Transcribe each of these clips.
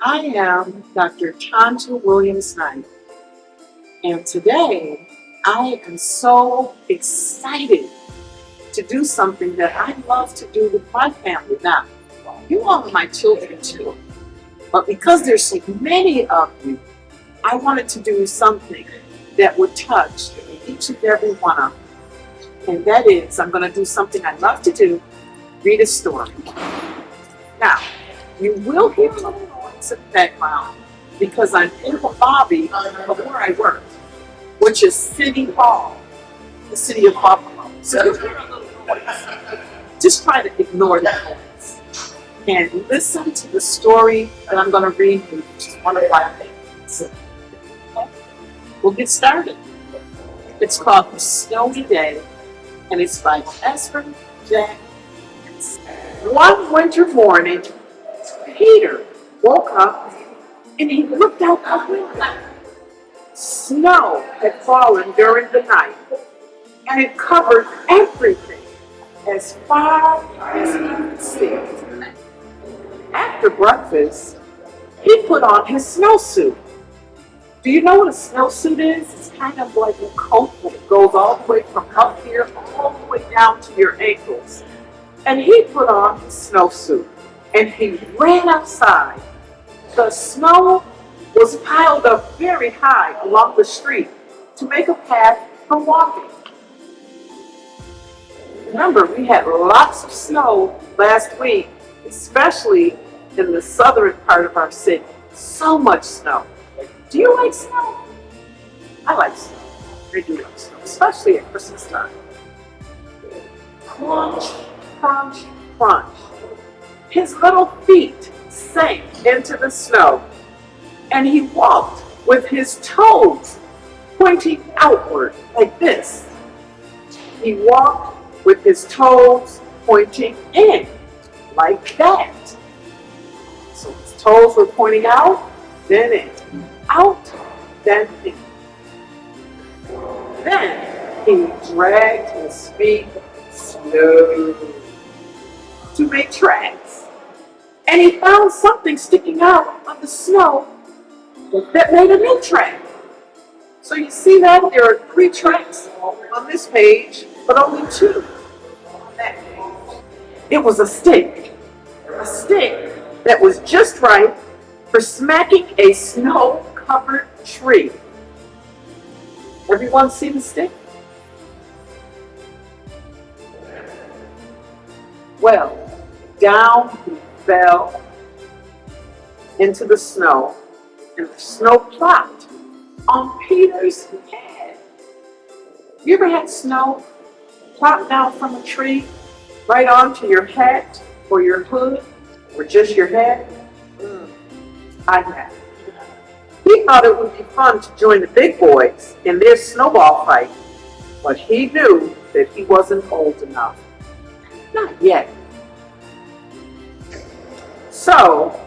I am Dr. Tonja Williams Knight, and today I am so excited to do something that I love to do with my family. Now, you all are my children too, but because there's so many of you, I wanted to do something that would touch each and every one of you. And that is, I'm going to do something I love to do, read a story. Now, you will hear a little noise in the background because I'm in the lobby of where I work, which is City Hall, the city of Buffalo. So you hear a little noise. Just try to ignore that noise and listen to the story that I'm going to read, which is one of my favorites. We'll get started. It's called The Snowy Day, and it's by Ezra Jack Keats. One winter morning, Peter woke up and he looked out the window. Snow had fallen during the night and it covered everything as far as he could see. After breakfast, he put on his snowsuit. Do you know what a snowsuit is? It's kind of like a coat that goes all the way from up here all the way down to your ankles. And he put on his snowsuit and he ran outside. The snow was piled up very high along the street to make a path for walking. Remember, we had lots of snow last week, especially in the southern part of our city. So much snow. Do you like snow? I like snow. I do like snow, especially at Christmas time. Crunch, crunch, crunch. His little feet sank into the snow, and he walked with his toes pointing outward like this. He walked with his toes pointing in like that. So his toes were pointing out, then in. Out, then in. Then he dragged his feet slowly to make tracks. And he found something sticking out of the snow that made a new track. So you see that there are 3 tracks on this page, but only 2 on that page. It was a stick that was just right for smacking a snow-covered tree. Everyone see the stick? Well, down he fell into the snow, and the snow plopped on Peter's head. You ever had snow plop down from a tree right onto your hat or your hood or just your head? I have. He thought it would be fun to join the big boys in their snowball fight, but he knew that he wasn't old enough. Not yet. So,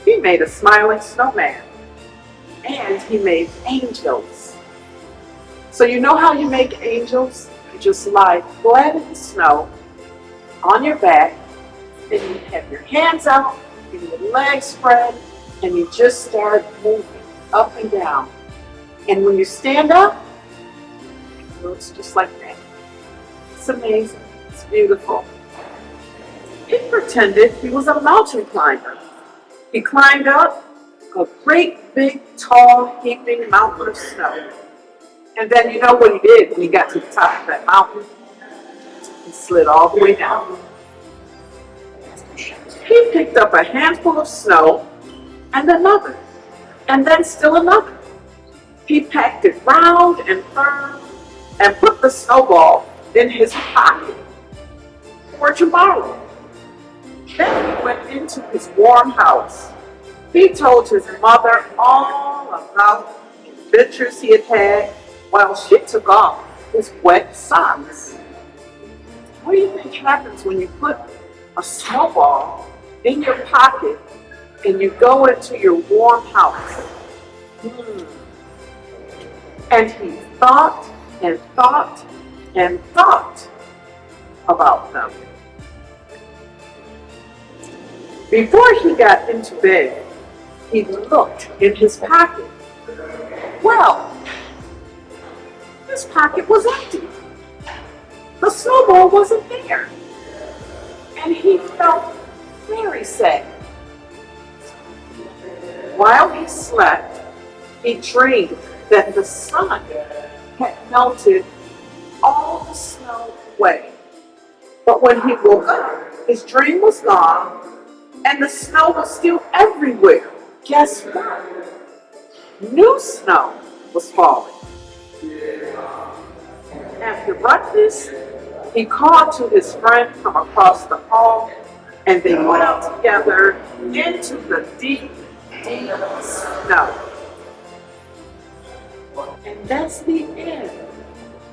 he made a smiling snowman, and he made angels. So you know how you make angels? You just lie flat in the snow on your back, and you have your hands out, and your legs spread, and you just start moving up and down. And when you stand up, it looks just like that. It's amazing. It's beautiful. He pretended he was a mountain climber. He climbed up a great big, tall, heaping mountain of snow. And then you know what he did when he got to the top of that mountain? He slid all the way down. He picked up a handful of snow and another, and then still another. He packed it round and firm and put the snowball in his pocket for tomorrow. Then he went into his warm house. He told his mother all about the adventures he had had while she took off his wet socks. What do you think happens when you put a snowball in your pocket and you go into your warm house? And he thought and thought and thought about them. Before he got into bed, He looked in his pocket. Well, his pocket was empty. The snowball wasn't there. And he felt very sad. While he slept, he dreamed that the sun had melted all the snow away. But when he woke up, his dream was gone and the snow was still everywhere. Guess what? New snow was falling. After breakfast, he called to his friend from across the hall, and they went out together into the deep, deep snow. And that's the end.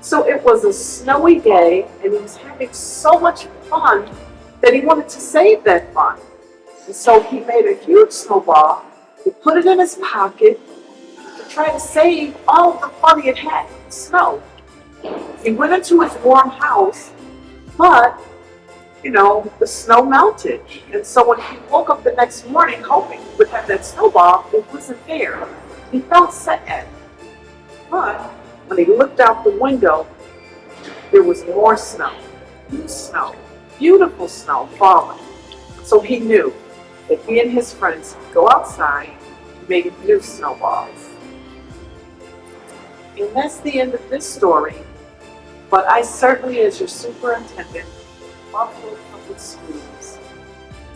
So it was a snowy day, and he was having so much fun that he wanted to save that fun. And so he made a huge snowball, he put it in his pocket to try to save all of the fun he had had with snow. He went into his warm house, but, the snow melted. And so when he woke up the next morning hoping he would have that snowball, it wasn't there. He felt sad. But when he looked out the window, there was more snow, new snow, beautiful snow falling. So he knew that he and his friends could go outside and make new snowballs. And that's the end of this story. But I certainly, as your superintendent of Buffalo Public Schools,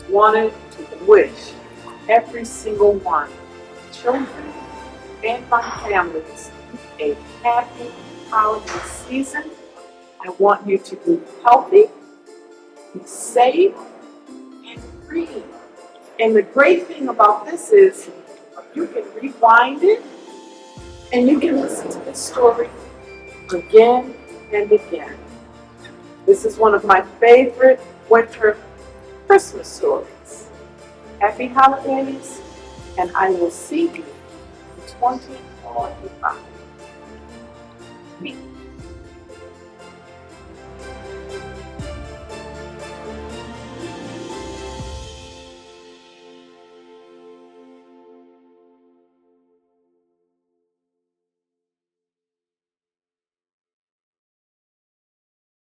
wanted to wish every single one of the children and my families a happy holiday season. I want you to be healthy, be safe, and free. And the great thing about this is you can rewind it and you can listen to this story again and again. This is one of my favorite winter Christmas stories. Happy holidays, and I will see you in 2025.